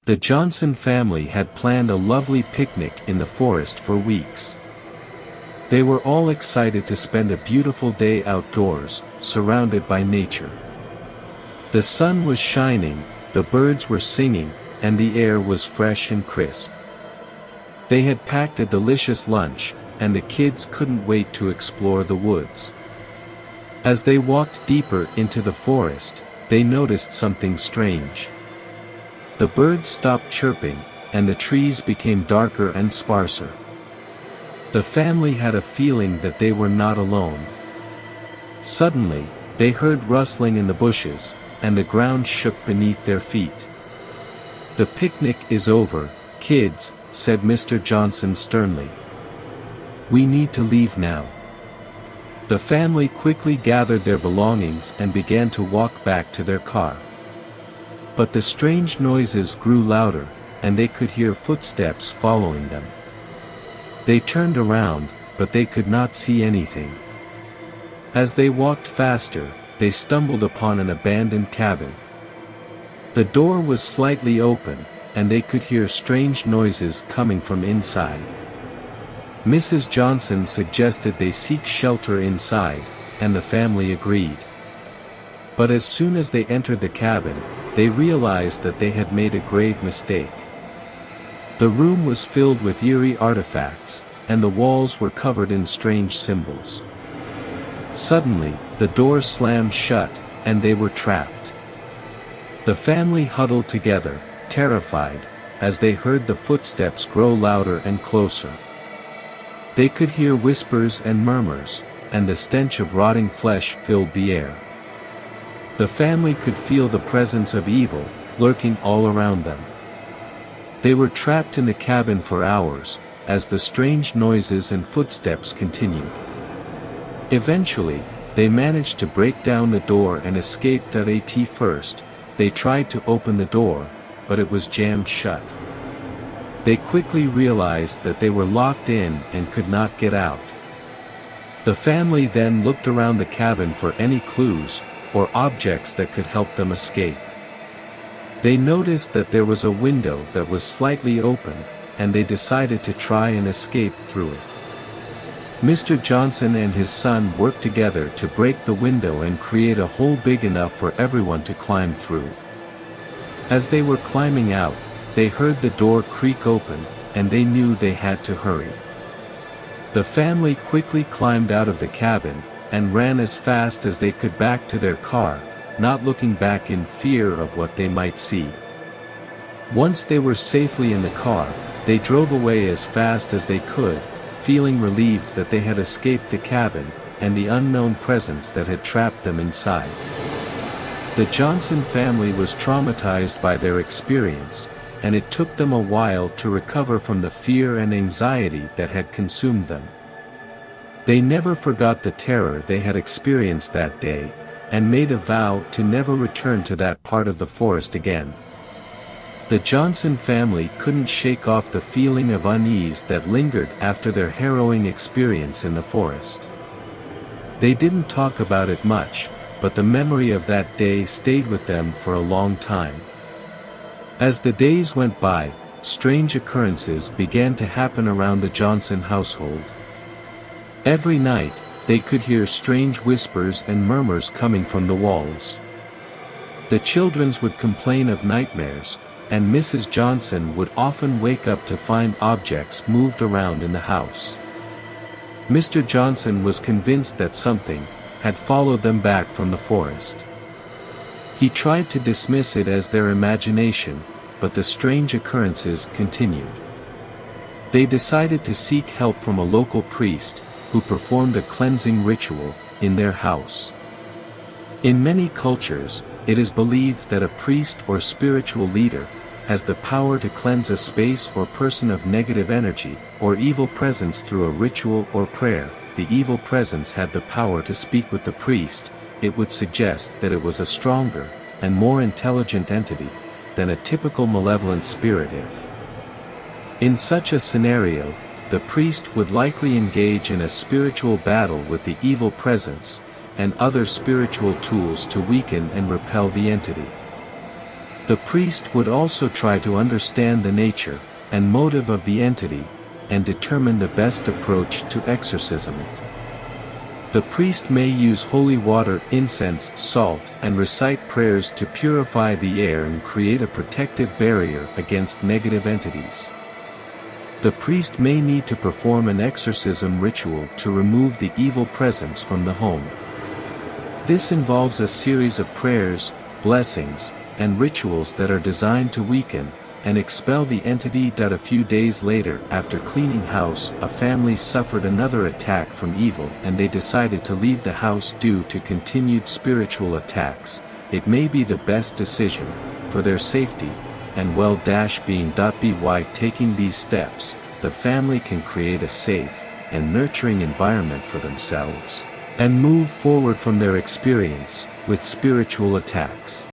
The Johnson family had planned a lovely picnic in the forest for weeks. They were all excited to spend a beautiful day outdoors, surrounded by nature. The sun was shining, the birds were singing, and the air was fresh and crisp. They had packed a delicious lunch, and the kids couldn't wait to explore the woods. As they walked deeper into the forest, they noticed something strange. The birds stopped chirping, and the trees became darker and sparser. The family had a feeling that they were not alone. Suddenly, they heard rustling in the bushes, and the ground shook beneath their feet. "The picnic is over, kids," said Mr. Johnson sternly. "We need to leave now." The family quickly gathered their belongings and began to walk back to their car. But the strange noises grew louder, and they could hear footsteps following them. They turned around, but they could not see anything. As they walked faster, they stumbled upon an abandoned cabin. The door was slightly open, and they could hear strange noises coming from inside. Mrs. Johnson suggested they seek shelter inside, and the family agreed. But as soon as they entered the cabin, they realized that they had made a grave mistake. The room was filled with eerie artifacts, and the walls were covered in strange symbols. Suddenly, the door slammed shut, and they were trapped. The family huddled together, terrified, as they heard the footsteps grow louder and closer. They could hear whispers and murmurs, and the stench of rotting flesh filled the air. The family could feel the presence of evil, lurking all around them. They were trapped in the cabin for hours, as the strange noises and footsteps continued. Eventually, they managed to break down the door and escaped. At first, they tried to open the door, but it was jammed shut. They quickly realized that they were locked in and could not get out. The family then looked around the cabin for any clues, or objects that could help them escape. They noticed that there was a window that was slightly open, and they decided to try and escape through it. Mr. Johnson and his son worked together to break the window and create a hole big enough for everyone to climb through. As they were climbing out, they heard the door creak open, and they knew they had to hurry. The family quickly climbed out of the cabin, and ran as fast as they could back to their car, not looking back in fear of what they might see. Once they were safely in the car, they drove away as fast as they could, feeling relieved that they had escaped the cabin, and the unknown presence that had trapped them inside. The Johnson family was traumatized by their experience, and it took them a while to recover from the fear and anxiety that had consumed them. They never forgot the terror they had experienced that day, and made a vow to never return to that part of the forest again. The Johnson family couldn't shake off the feeling of unease that lingered after their harrowing experience in the forest. They didn't talk about it much, but the memory of that day stayed with them for a long time. As the days went by, strange occurrences began to happen around the Johnson household. Every night, they could hear strange whispers and murmurs coming from the walls. The children would complain of nightmares, and Mrs. Johnson would often wake up to find objects moved around in the house. Mr. Johnson was convinced that something had followed them back from the forest. He tried to dismiss it as their imagination, but the strange occurrences continued. They decided to seek help from a local priest, who performed a cleansing ritual in their house. In many cultures, it is believed that a priest or spiritual leader has the power to cleanse a space or person of negative energy or evil presence through a ritual or prayer. The evil presence had the power to speak with the priest. It would suggest that it was a stronger and more intelligent entity than a typical malevolent spirit. In such a scenario, the priest would likely engage in a spiritual battle with the evil presence, and other spiritual tools to weaken and repel the entity. The priest would also try to understand the nature and motive of the entity, and determine the best approach to exorcism it. The priest may use holy water, incense, salt, and recite prayers to purify the air and create a protective barrier against negative entities. The priest may need to perform an exorcism ritual to remove the evil presence from the home. This involves a series of prayers, blessings, and rituals that are designed to weaken and expel the entity. A few days later, after cleaning house, a family suffered another attack from evil and they decided to leave the house due to continued spiritual attacks. It may be the best decision for their safety and well-being. By taking these steps, the family can create a safe and nurturing environment for themselves and move forward from their experience with spiritual attacks.